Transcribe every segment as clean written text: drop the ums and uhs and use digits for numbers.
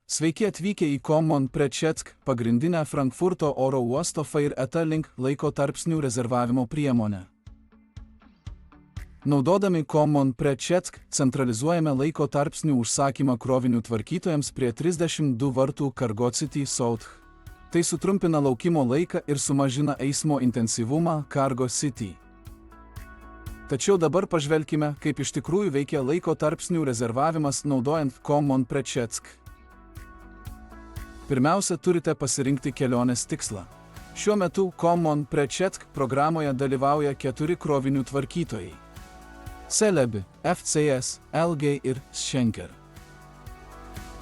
Sveiki atvykę į Common Prečetsk, pagrindinę Frankfurto oro uosto Fair Etalink laiko tarpsnių rezervavimo priemonę. Naudodami Common Prečetsk centralizuojame laiko tarpsnių užsakymą krovinių tvarkytojams prie 32 vartų Cargo City South. Tai sutrumpina laukimo laiką ir sumažina eismo intensyvumą Cargo City. Tačiau dabar pažvelkime, kaip iš tikrųjų veikia laiko tarpsnių rezervavimas naudojant Common Prečetsk. Pirmiausia, turite pasirinkti kelionės tikslą. Šiuo metu Common Prečetsk programoje dalyvauja 4 krovinių tvarkytojai: Celebi, FCS, LG ir Schenker.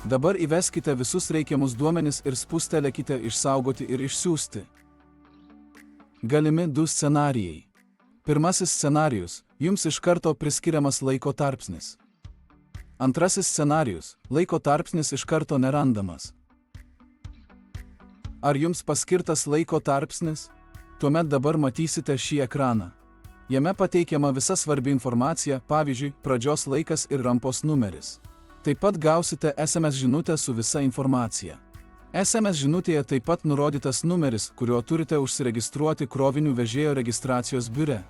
Dabar įveskite visus reikiamus duomenis ir spustelėkite išsaugoti ir išsiųsti. Galimi 2 scenarijai. Pirmasis scenarijus – jums iš karto priskiriamas laiko tarpsnis. Antrasis scenarijus – laiko tarpsnis iš karto nerandamas. Ar jums paskirtas laiko tarpsnis? Tuomet dabar matysite šį ekraną. Jame pateikiama visa svarbi informacija, pavyzdžiui, pradžios laikas ir rampos numeris. Taip pat gausite SMS žinutę su visa informacija. SMS žinutėje taip pat nurodytas numeris, kuriuo turite užsiregistruoti krovinių vežėjo registracijos biure.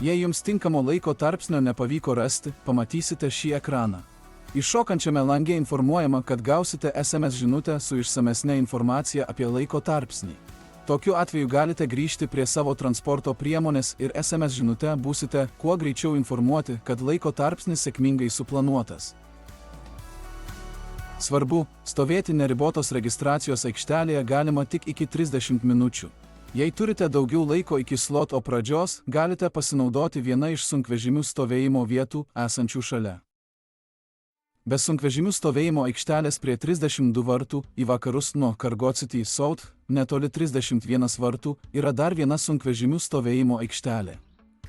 Jei jums tinkamo laiko tarpsnio nepavyko rasti, pamatysite šį ekraną. Iššokančiame lange informuojama, kad gausite SMS žinutę su išsamesne informacija apie laiko tarpsnį. Tokiu atveju galite grįžti prie savo transporto priemonės ir SMS žinute būsite kuo greičiau informuoti, kad laiko tarpsnis sėkmingai suplanuotas. Svarbu, stovėti neribotos registracijos aikštelėje galima tik iki 30 minučių. Jei turite daugiau laiko iki sloto pradžios, galite pasinaudoti viena iš sunkvežimių stovėjimo vietų esančių šalia. Be sunkvežimių stovėjimo aikštelės prie 32 vartų į vakarus nuo Cargo City South, netoli 31 vartų, yra dar viena sunkvežimių stovėjimo aikštelė.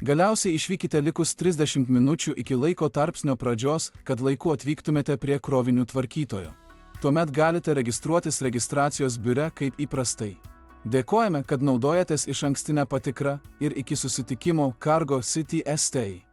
Galiausiai išvykite likus 30 minučių iki laiko tarpsnio pradžios, kad laiku atvyktumėte prie krovinių tvarkytojo. Tuomet galite registruotis registracijos biure kaip įprastai. Dėkojame, kad naudojatės išankstinę patikrą ir iki susitikimo Cargo City Estei.